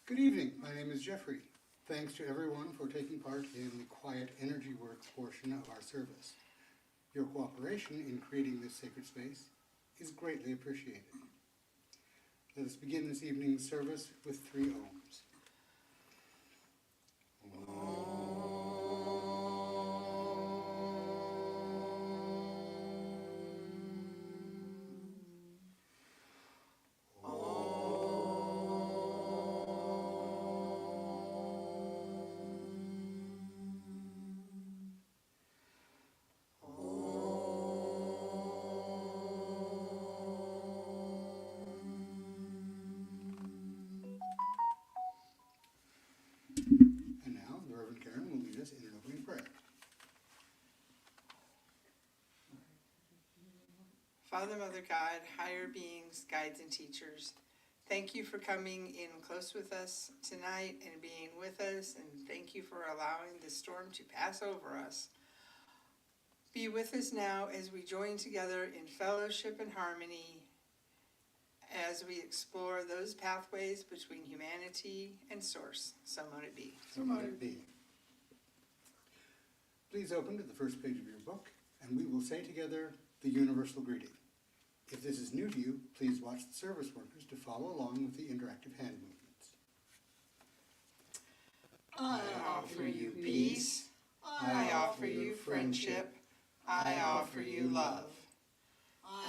Good evening, my name is Jeffrey. Thanks to everyone for taking part in the Quiet Energy Works portion of our service. Your cooperation in creating this sacred space is greatly appreciated. Let us begin this evening's service with 3 ohms. And now, the Reverend Karen will lead us in an opening prayer. Father, Mother, God, higher beings, guides, and teachers, thank you for coming in close with us tonight and being with us, and thank you for allowing the storm to pass over us. Be with us now as we join together in fellowship and harmony as we explore those pathways between humanity and Source. So mote it be. So mote it be. Please open to the first page of your book, and we will say together the universal greeting. If this is new to you, please watch the service workers to follow along with the interactive hand movements. I offer you peace. I offer you friendship. I offer you love.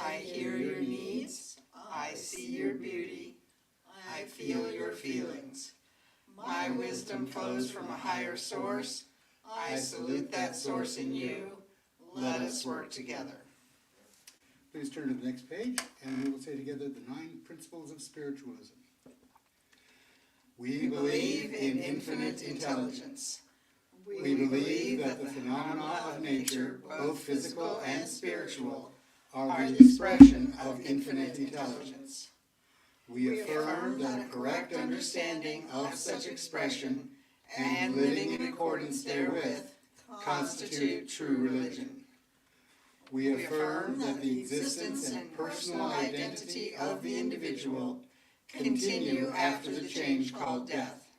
I hear your needs. I see your beauty. I feel your feelings. My wisdom flows from a higher source. I salute that source in you. Let us work together. Please turn to the next page, and we will say together the 9 principles of spiritualism. We believe in infinite intelligence. We believe that the phenomena of nature, both physical and spiritual, are the expression of infinite intelligence. We affirm that a correct understanding of such expression and living in accordance therewith constitute true religion. We affirm that the existence and personal identity of the individual continue after the change called death.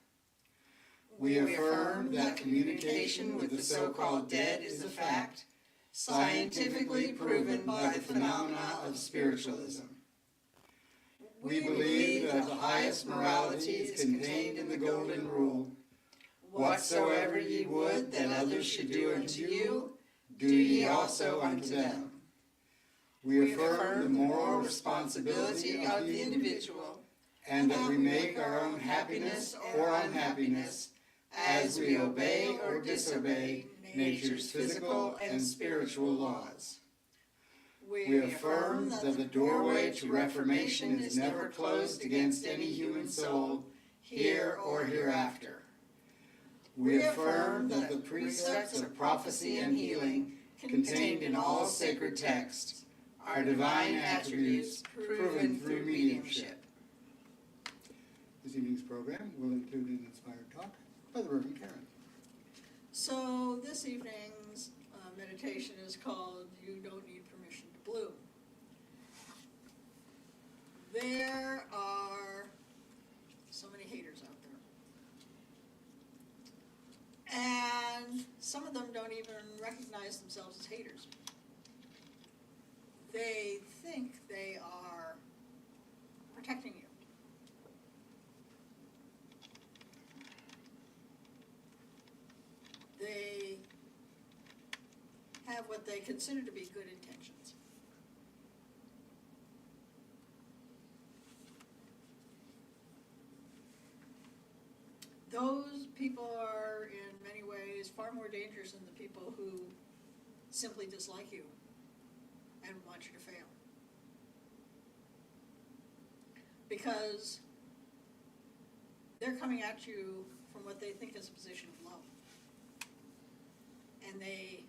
We affirm that communication with the so-called dead is a fact, scientifically proven by the phenomena of spiritualism. We believe that the highest morality is contained in the Golden Rule. Whatsoever ye would that others should do unto you, do ye also unto them. We affirm the moral responsibility of the individual, and that we make our own happiness or unhappiness as we obey or disobey nature's physical and spiritual laws. We affirm that the doorway to reformation is never closed against any human soul, here or hereafter. We affirm that the precepts of prophecy and healing contained in all sacred texts are divine attributes proven through mediumship. This evening's program will include an inspired talk by the Reverend Karen. So this evening's meditation is called You Don't Need Permission to Bloom. There are so many haters out there. And some of them don't even recognize themselves as haters. They think they are protecting you. They have what they consider to be good intentions. Those people are in many ways far more dangerous than the people who simply dislike you and want you to fail. Because they're coming at you from what they think is a position of love. And they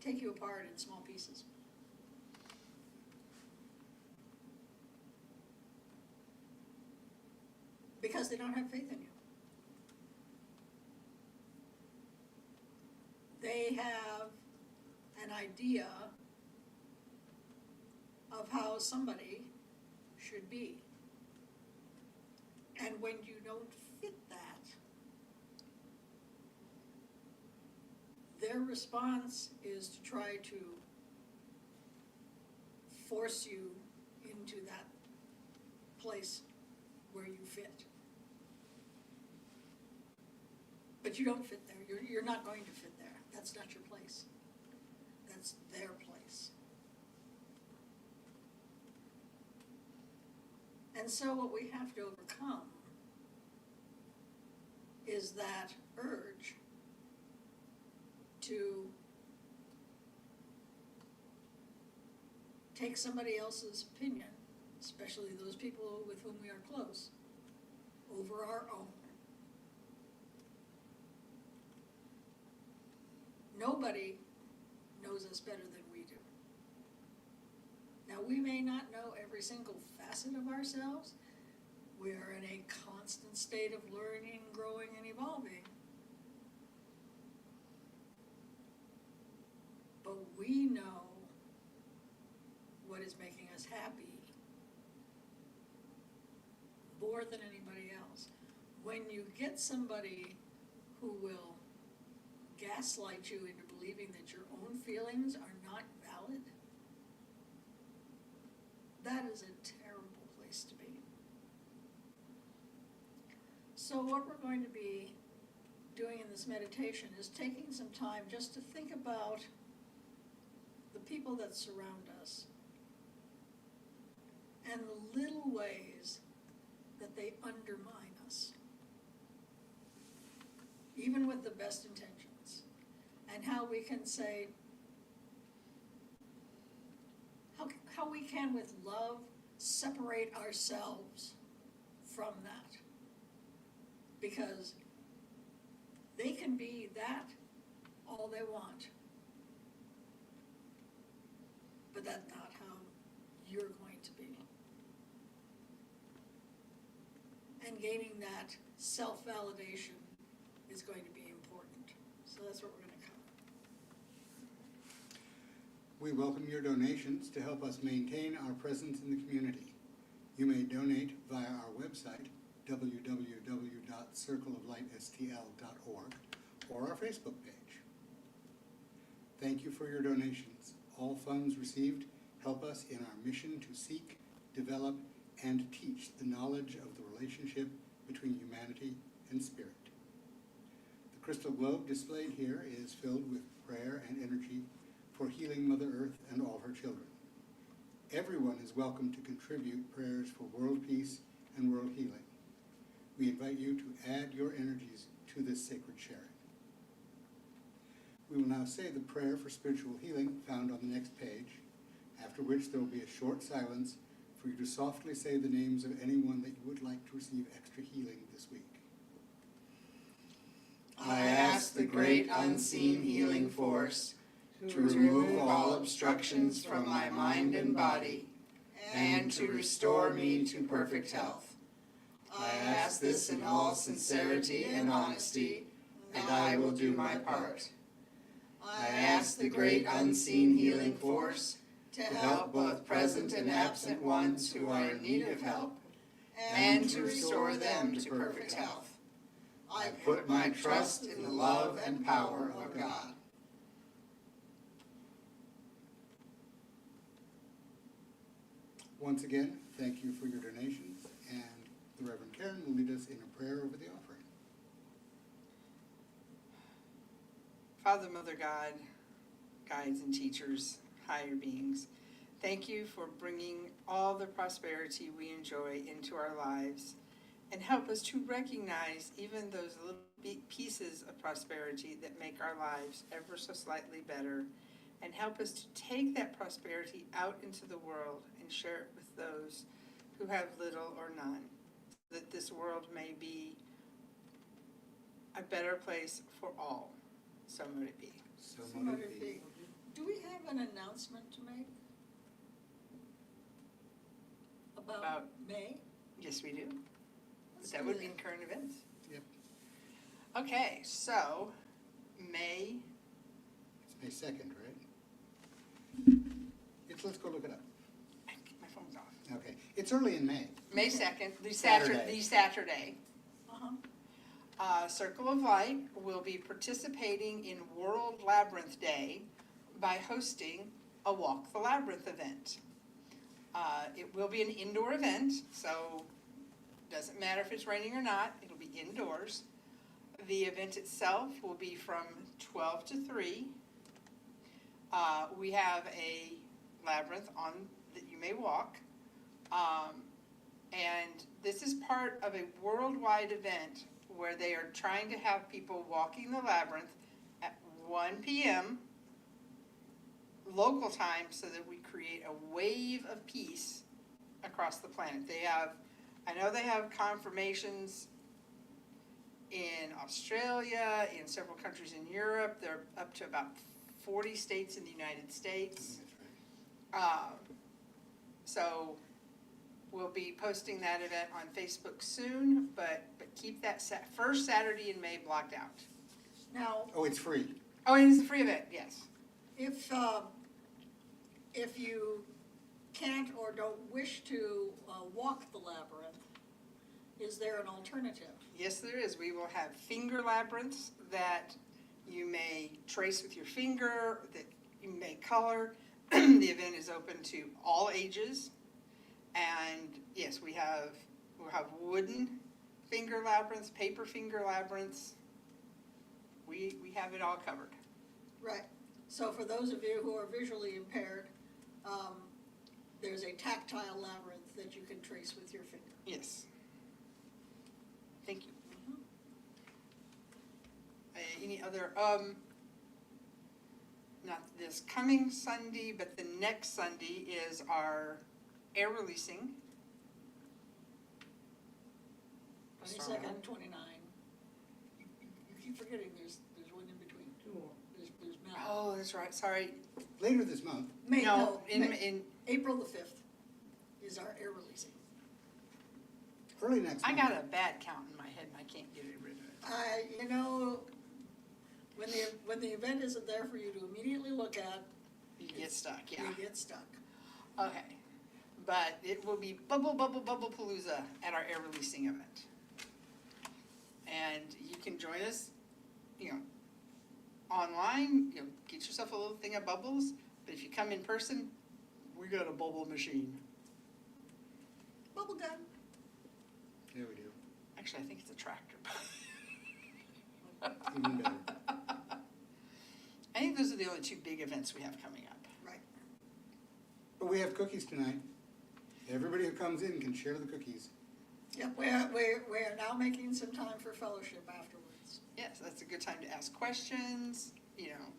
take you apart in small pieces. Because they don't have faith in you. They have an idea of how somebody should be. And when you don't fit that, their response is to try to force you into that place where you fit. But you don't fit there. You're not going to fit there. That's not your place. That's their place. And so what we have to overcome is that urge to take somebody else's opinion, especially those people with whom we are close, over our own. Nobody knows us better than we do. Now, we may not know every single facet of ourselves. We are in a constant state of learning, growing, and evolving. But we know what is making us happy more than anybody else. When you get somebody who will gaslight you into believing that your own feelings are not valid, that is a terrible place to be. So what we're going to be doing in this meditation is taking some time just to think about the people that surround us and the little ways that they undermine us, even with the best intentions, and how we can say, how we can with love separate ourselves from that. Because they can be that all they want, but that's not how you're going to be. And gaining that self-validation is going to be important. So that's what we're going to cover. We welcome your donations to help us maintain our presence in the community. You may donate via our website, www.circleoflightstl.org, or our Facebook page. Thank you for your donations. All funds received help us in our mission to seek, develop, and teach the knowledge of the relationship between humanity and spirit. The crystal globe displayed here is filled with prayer and energy for healing Mother Earth and all her children. Everyone is welcome to contribute prayers for world peace and world healing. We invite you to add your energies to this sacred sharing. We will now say the prayer for spiritual healing found on the next page, after which there will be a short silence for you to softly say the names of anyone that you would like to receive extra healing this week. I ask the great unseen healing force to remove all obstructions from my mind and body and to restore me to perfect health. I ask this in all sincerity and honesty, and I will do my part. I ask the great unseen healing force to help both present and absent ones who are in need of help and to restore them to perfect health. I put my trust in the love and power of God. Once again, thank you for your donations, and the Reverend Karen will lead us in a prayer over the offering. Father, Mother God, guides and teachers, higher beings, thank you for bringing all the prosperity we enjoy into our lives, and help us to recognize even those little pieces of prosperity that make our lives ever so slightly better, and help us to take that prosperity out into the world and share it with those who have little or none, so that this world may be a better place for all. So mote it be. So mote it be. Do we have an announcement to make about May? Yes, we do. Let's That do would be in current events. Yep. Okay, so May, It's May 2nd, right? Let's go look it up. my phone's off. Okay, it's early in May. May 2nd, the Saturday. Saturday. Uh-huh. Circle of Light will be participating in World Labyrinth Day by hosting a Walk the Labyrinth event. It will be an indoor event, so doesn't matter if it's raining or not, it'll be indoors. The event itself will be from 12 to 3. We have a labyrinth on that you may walk. And this is part of a worldwide event where they are trying to have people walking the labyrinth at 1 p.m. local time so that we create a wave of peace across the planet. I know they have confirmations in Australia, in several countries in Europe. They're up to about 40 states in the United States. That's right. So we'll be posting that event on Facebook soon, but keep that first Saturday in May blocked out. Now, Oh, it's free. Oh, it is a free event, yes. if you can't or don't wish to walk the labyrinth, is there an alternative? Yes, there is. We will have finger labyrinths that you may trace with your finger, that you may color. The event is open to all ages. And yes, we'll have wooden finger labyrinths, paper finger labyrinths. We have it all covered. Right. So for those of you who are visually impaired, there's a tactile labyrinth that you can trace with your finger. Yes. Thank you. Any other, not this coming Sunday, but the next Sunday is our air releasing. 22nd, 29. You keep forgetting there's one in between. There's May. Oh, that's right, sorry. Later this month. May, No, May. in, April the 5th is our air releasing. Early next I month. got a bad count in my head and I can't get rid of it. You know, when the event isn't there for you to immediately look at, You get stuck, yeah. you get stuck. Okay, but it will be Bubble Palooza at our air releasing event. And you can join us, online, get yourself a little thing of bubbles, but if you come in person, we got a bubble machine. Bubble gum. Yeah, we do. Actually, I think it's a tractor. Even better. I think those are the only two big events we have coming up. Right. But we have cookies tonight. Everybody who comes in can share the cookies. Yep, we're now making some time for fellowship afterwards. Yes, that's a good time to ask questions,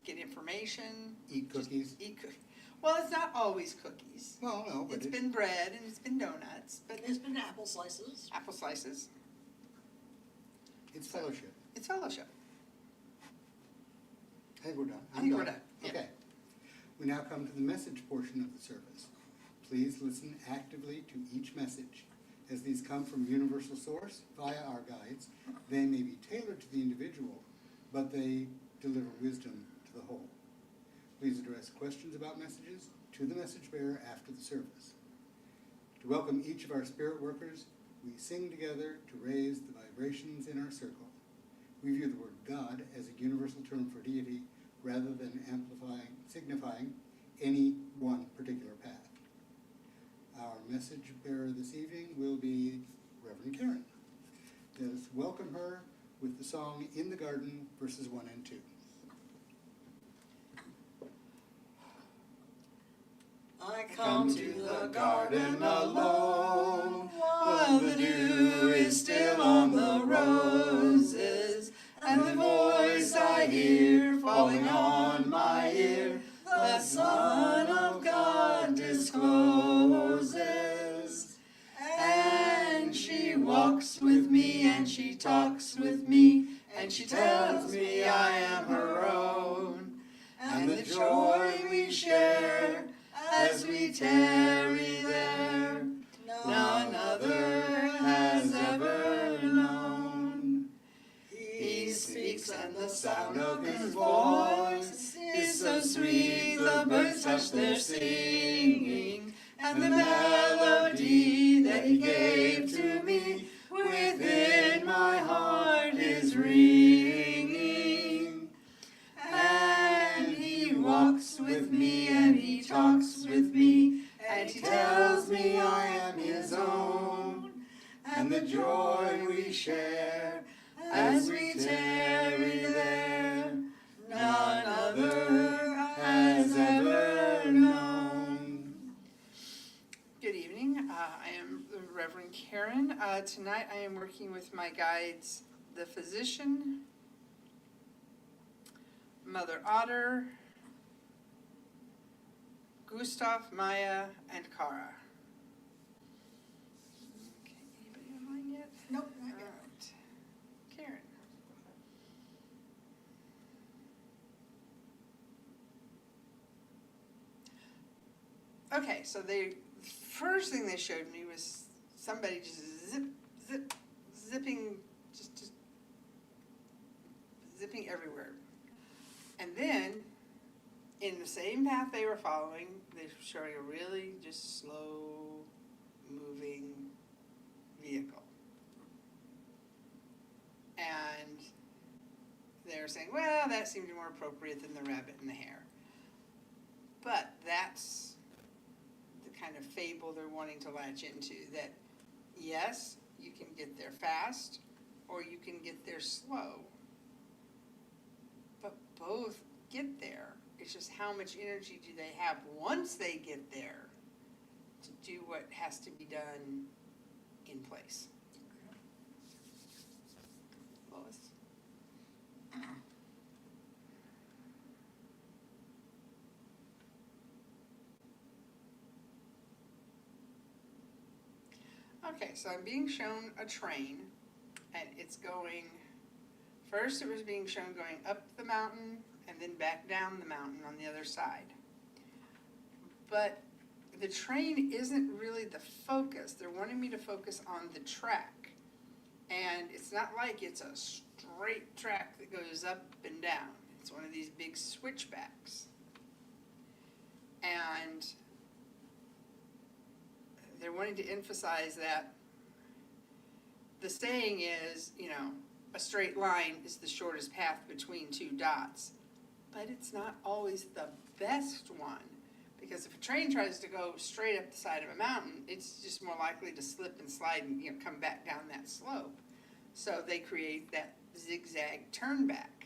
get information. Eat cookies. Well, it's not always cookies. Well, no, but It's been bread and it's been donuts, but There's been apple slices. apple slices. it's fellowship. It's fellowship. I think we're done. I think we're done, yeah. Okay. We now come to the message portion of the service. Please listen actively to each message. As these come from universal source via our guides, they may be tailored to the individual, but they deliver wisdom to the whole. Please address questions about messages to the message bearer after the service. To welcome each of our spirit workers, we sing together to raise the vibrations in our circle. We view the word God as a universal term for deity rather than signifying any one particular path. Our message bearer this evening will be Reverend Karen. Let us welcome her with the song In the Garden, verses 1 and 2. I come to the garden alone, while the dew is still on the roses, and the voice I hear falling on my ear, the Son of God discloses. And she walks with me, and she talks with me, and she tells me I am her own, and the joy we share as we tarry there, none other has ever known. He speaks and the sound of his voice is so sweet, the birds hush their singing, and the melody and the joy we share as we tarry there, none other has ever known. Good evening. I am the Reverend Karen. Tonight I am working with my guides, the physician, Mother Otter, Gustav, Maya, and Kara. Okay, anybody online yet? Nope, not yet. Alright. Karen. Okay, so the first thing they showed me was somebody just zipping, just zipping everywhere. And then, in the same path they were following, they're showing a really just slow moving vehicle. And they're saying, well, that seemed more appropriate than the rabbit and the hare. But that's the kind of fable they're wanting to latch into, that yes, you can get there fast or you can get there slow. But both get there. It's just how much energy do they have once they get there to do what has to be done in place. Lois? Okay, so I'm being shown a train, and it's going, first it was being shown going up the mountain and then back down the mountain on the other side. But the train isn't really the focus. They're wanting me to focus on the track. And it's not like it's a straight track that goes up and down. It's one of these big switchbacks. And they're wanting to emphasize that the saying is, a straight line is the shortest path between two dots. But it's not always the best one, because if a train tries to go straight up the side of a mountain, it's just more likely to slip and slide and come back down that slope. So they create that zigzag turn back.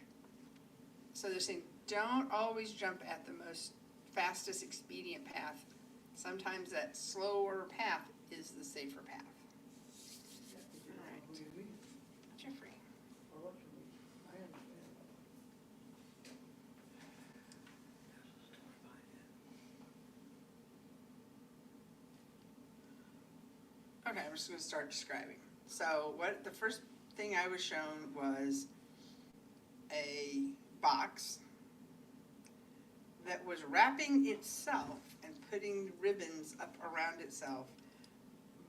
So they're saying, don't always jump at the most fastest expedient path. Sometimes that slower path is the safer path. All right. Jeffrey. Okay, I'm just going to start describing. So the first thing I was shown was a box that was wrapping itself and putting ribbons up around itself,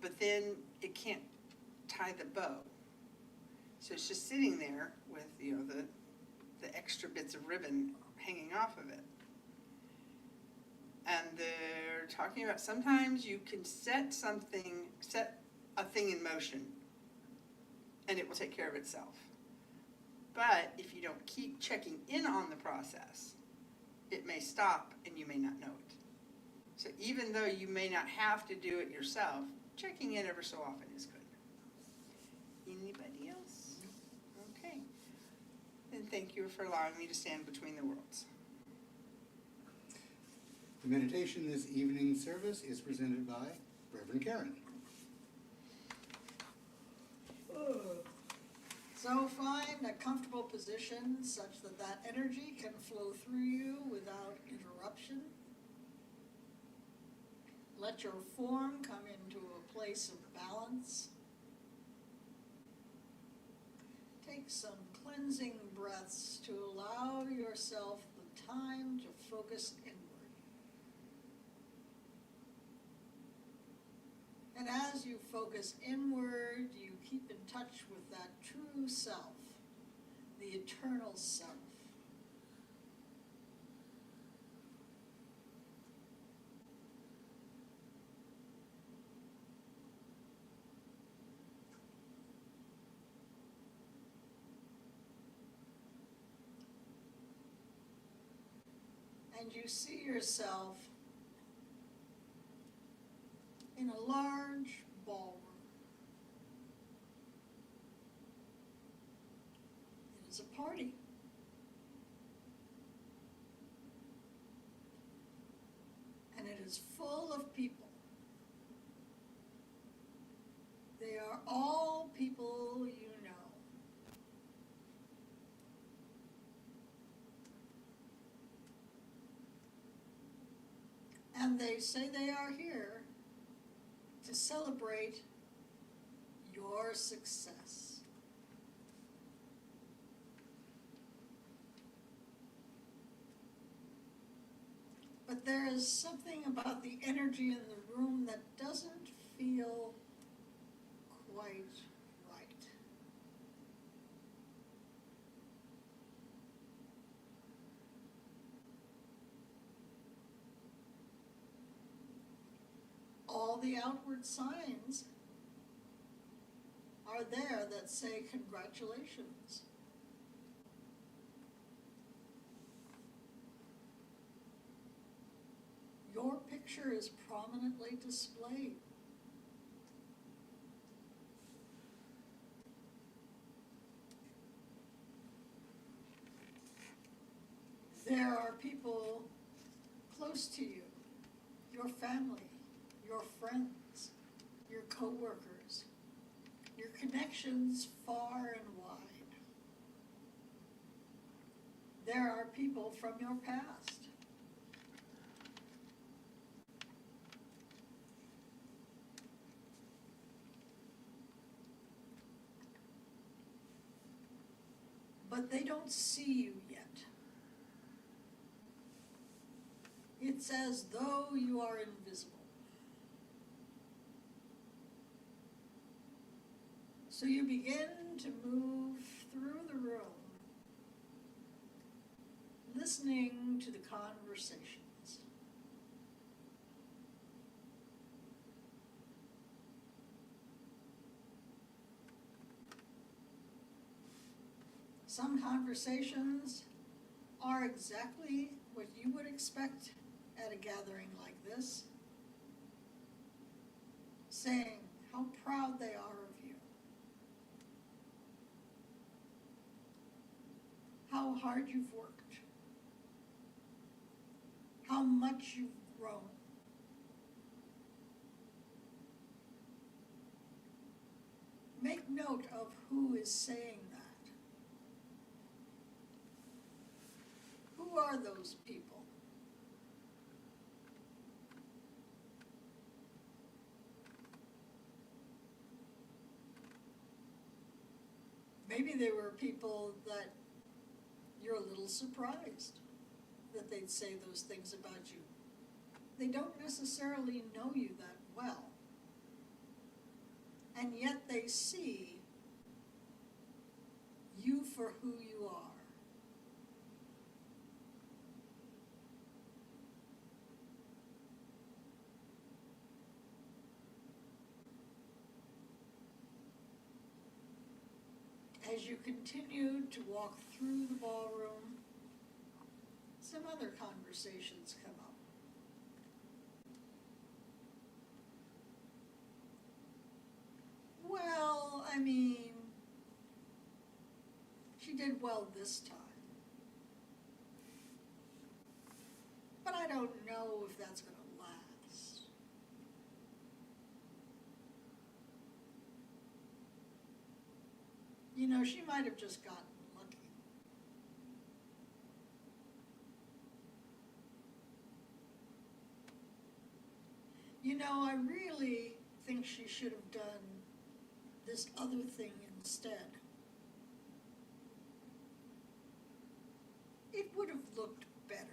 but then it can't tie the bow. So it's just sitting there with, the extra bits of ribbon hanging off of it. And they're talking about sometimes you can set a thing in motion and it will take care of itself. But if you don't keep checking in on the process, it may stop and you may not know it. So even though you may not have to do it yourself, checking in ever so often is good. Anybody else? Okay. Then thank you for allowing me to stand between the worlds. The meditation this evening service is presented by Reverend Karen. So find a comfortable position such that that energy can flow through you without interruption. Let your form come into a place of balance. Take some cleansing breaths to allow yourself the time to focus inward. And as you focus inward, you keep in touch with that true self, the eternal self. And you see yourself in a large ballroom. It's a party. And it is full of people. They are all people you know. And they say they are here to celebrate your success. But there is something about the energy in the room that doesn't feel quite right. All the outward signs are there that say congratulations. Your picture is prominently displayed. There are people close to you, your family, your friends, your coworkers, your connections far and wide. There are people from your past. But they don't see you yet. It's as though you are invisible. So you begin to move through the room, listening to the conversations. Some conversations are exactly what you would expect at a gathering like this, saying how proud they are of you, how hard you've worked, how much you've grown. Make note of who is saying that. Who are those people? Maybe they were people that you're a little surprised that they'd say those things about you. They don't necessarily know you that well. And yet they see you for who you are. As you continue to walk through the ballroom, some other conversations come up. Well, I mean, she did well this time. But I don't know if that's going to last. You know, she might have just gotten lucky. You know, I really think she should have done this other thing instead. It would have looked better.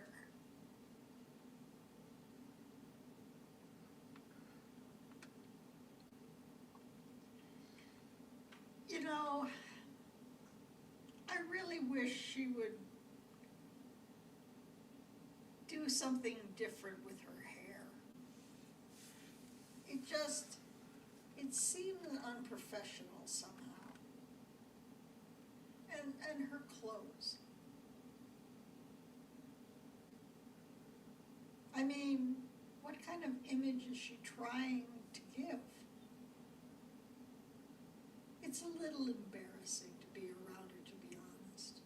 You know, I really wish she would do something different with her hair. It seemed unprofessional somehow. And her clothes. I mean, what kind of image is she trying to give? It's a little embarrassing to be around her, to be honest.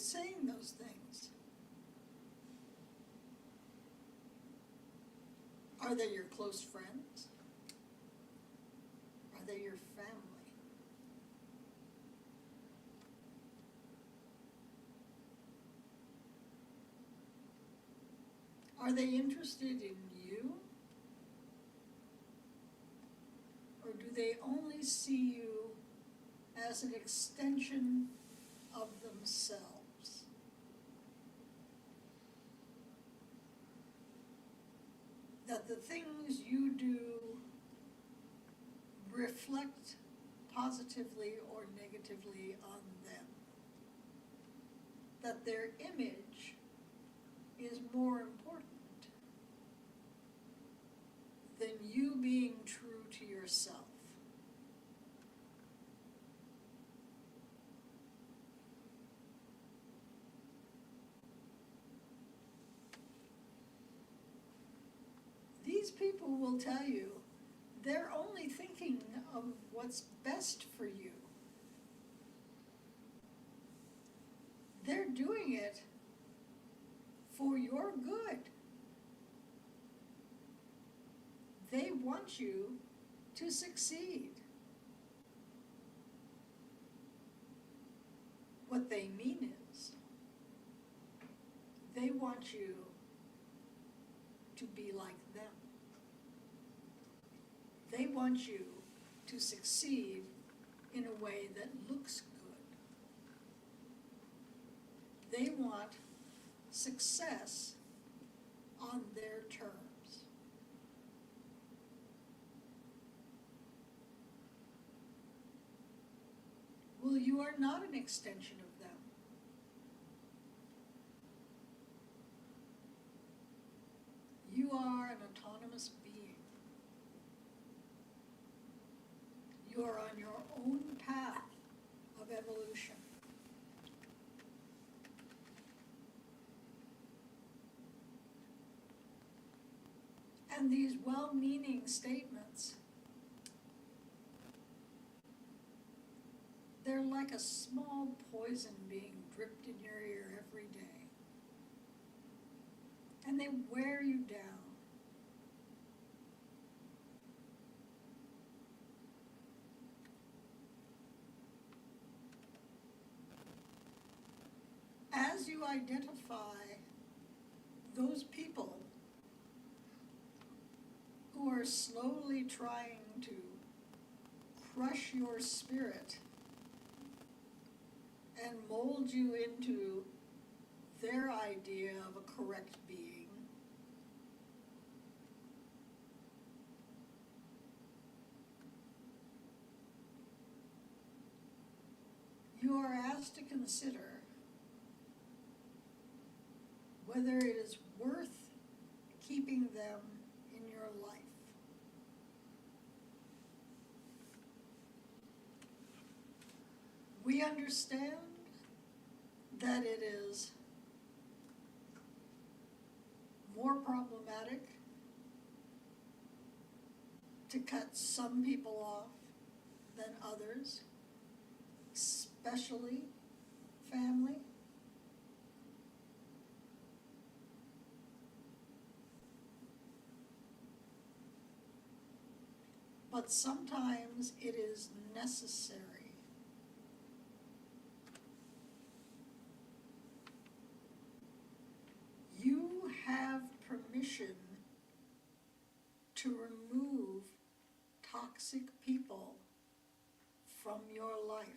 saying those things? Are they your close friends? Are they your family? Are they interested in you? Or do they only see you as an extension of themselves? That the things you do reflect positively or negatively on them. That their image is more important than you being true to yourself. These people will tell you they're only thinking of what's best for you. They're doing it for your good. They want you to succeed. What they mean is, they want you to be like them. They want you to succeed in a way that looks good. They want success on their terms. Well, you are not an extension of them. You are an autonomous being. You are on your own path of evolution. And these well-meaning statements, they're like a small poison being dripped in your ear every day. And they wear you down. As you identify those people who are slowly trying to crush your spirit and mold you into their idea of a correct being, you are asked to consider whether it is worth keeping them in your life. We understand that it is more problematic to cut some people off than others, especially family. But sometimes it is necessary. You have permission to remove toxic people from your life.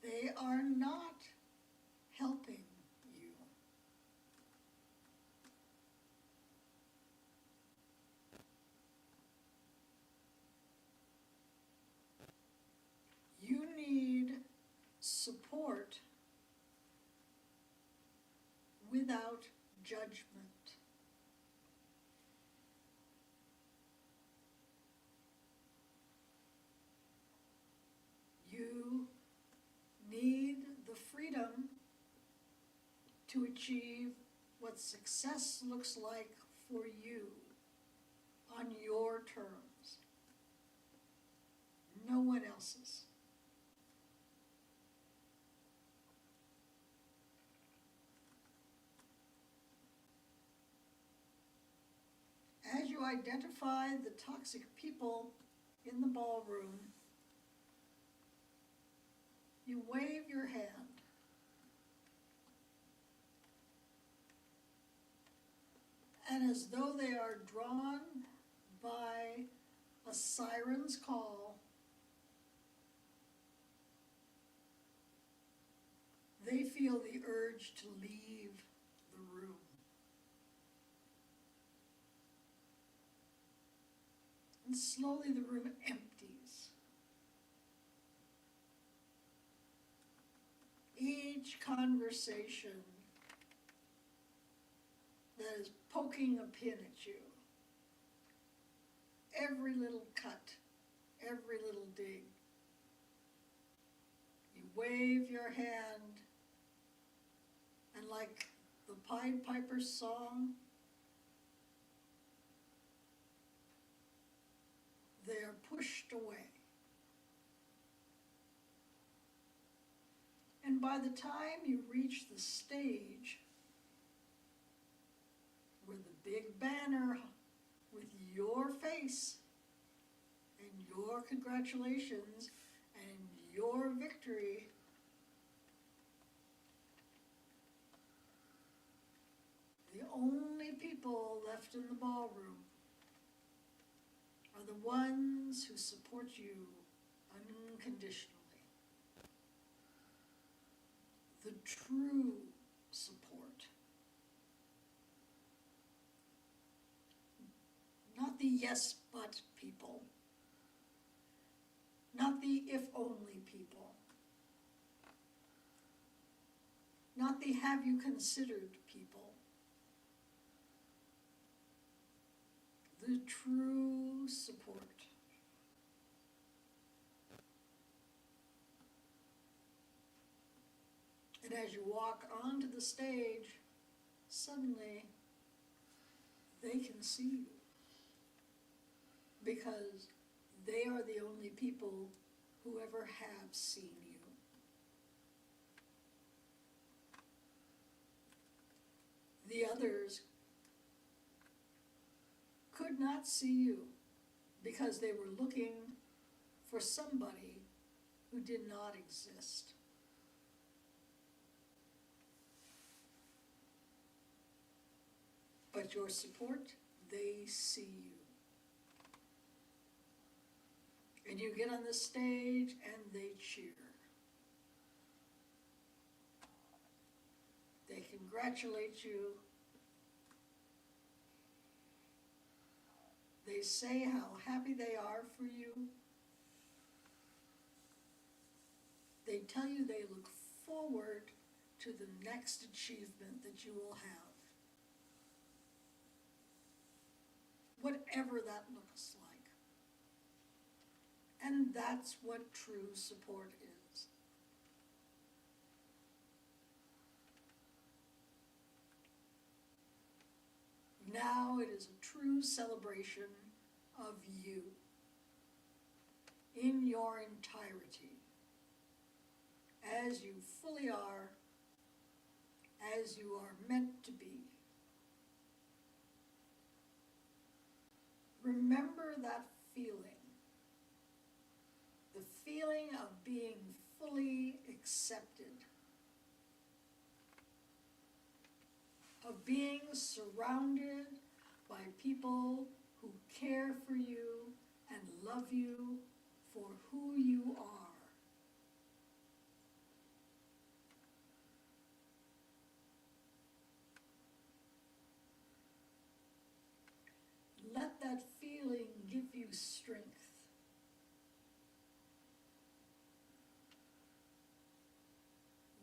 They are not helping you. You need support without judgment. You need the freedom to achieve what success looks like for you on your terms. No one else. else's. As you identify the toxic people in the ballroom, you wave your hand. And as though they are drawn by a siren's call, they feel the urge to leave the room. And slowly the room empties. Each conversation that is poking a pin at you, every little cut, every little dig, you wave your hand, and like the Pied Piper's song, they are pushed away. And by the time you reach the stage, where the big banner with your face and your congratulations and your victory, the only people left in the ballroom are the ones who support you unconditionally. The true support. Not the yes but people. Not the if only people. Not the have you considered people. The true support. And as you walk onto the stage, suddenly they can see you. Because they are the only people who ever have seen you. The others could not see you because they were looking for somebody who did not exist. But your support, they see you. And you get on the stage and they cheer. They congratulate you. They say how happy they are for you. They tell you they look forward to the next achievement that you will have. Whatever that looks like. And that's what true support is. Now it is a true celebration of you in your entirety, as you fully are, as you are meant to be. Remember that feeling. The feeling of being fully accepted, of being surrounded by people who care for you and love you for who you are. Let that feeling give you strength.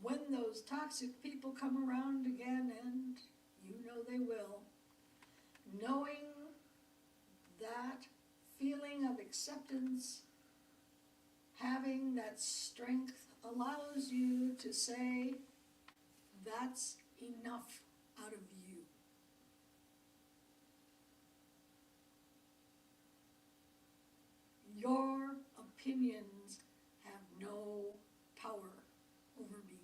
When those toxic people come around again, and you know they will, knowing that feeling of acceptance, having that strength allows you to say, that's enough out of you. Your opinions power over me.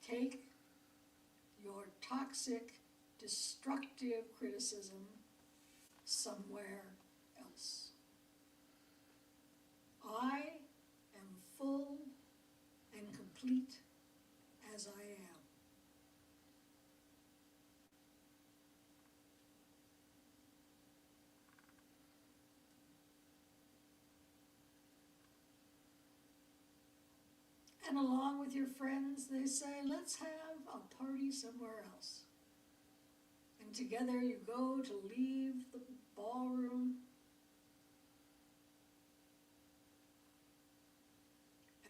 Take your toxic, destructive criticism somewhere else. I am full and complete as I am. And along with your friends, they say, let's have a party somewhere else. And together you go to leave the ballroom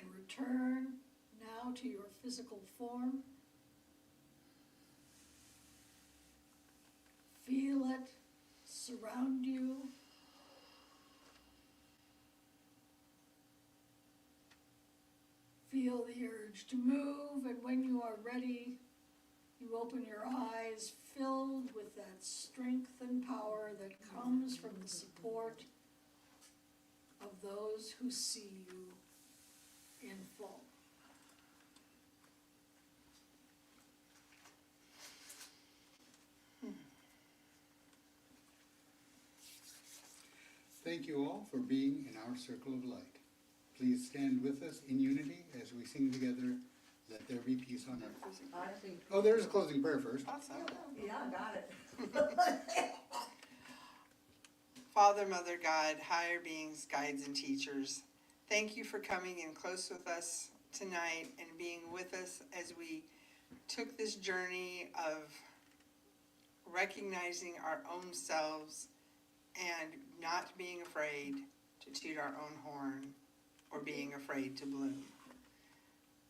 and return now to your physical form. Feel it surround you. Feel the urge to move, and when you are ready, you open your eyes filled with that strength and power that comes from the support of those who see you in full. Thank you all for being in our circle of light. Please stand with us in unity as we sing together, Let There Be Peace on Earth. I think. Oh, there's a closing prayer first. Awesome. Yeah, I got it. Father, Mother, God, higher beings, guides, and teachers, thank you for coming in close with us tonight and being with us as we took this journey of recognizing our own selves and not being afraid to toot our own horn or being afraid to bloom.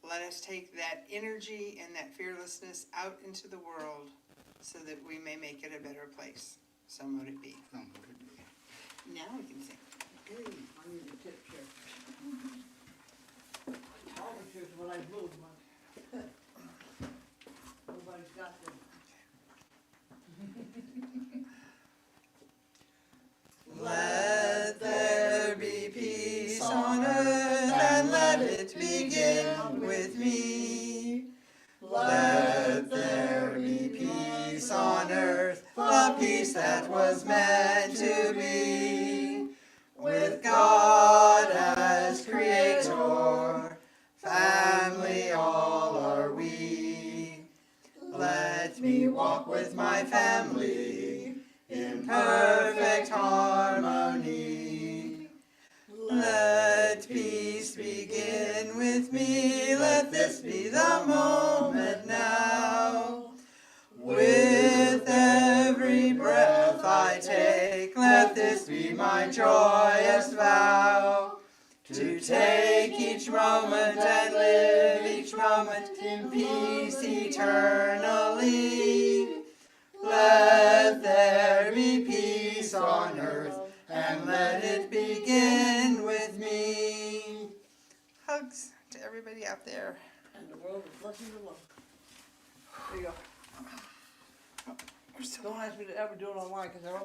Let us take that energy and that fearlessness out into the world so that we may make it a better place. So mote it be. Oh, what a day. Now we can sing. Hey, I need a tip chair. All the chairs when I move, nobody's got them. Let there be peace on earth, and let it begin with me. Let there be peace on earth, a peace that was meant to be. With God as creator, family all are we. Let me walk with my family in perfect harmony. Let peace begin with me, let this be the moment now. With every breath I take, let this be my joyous vow. To take each moment and live each moment in peace eternally. Let there be peace on earth, and let it begin with me. Hugs to everybody out there. And the world is blessing the Lord. There you go. We're still Don't ask me to ever do it online, because I don't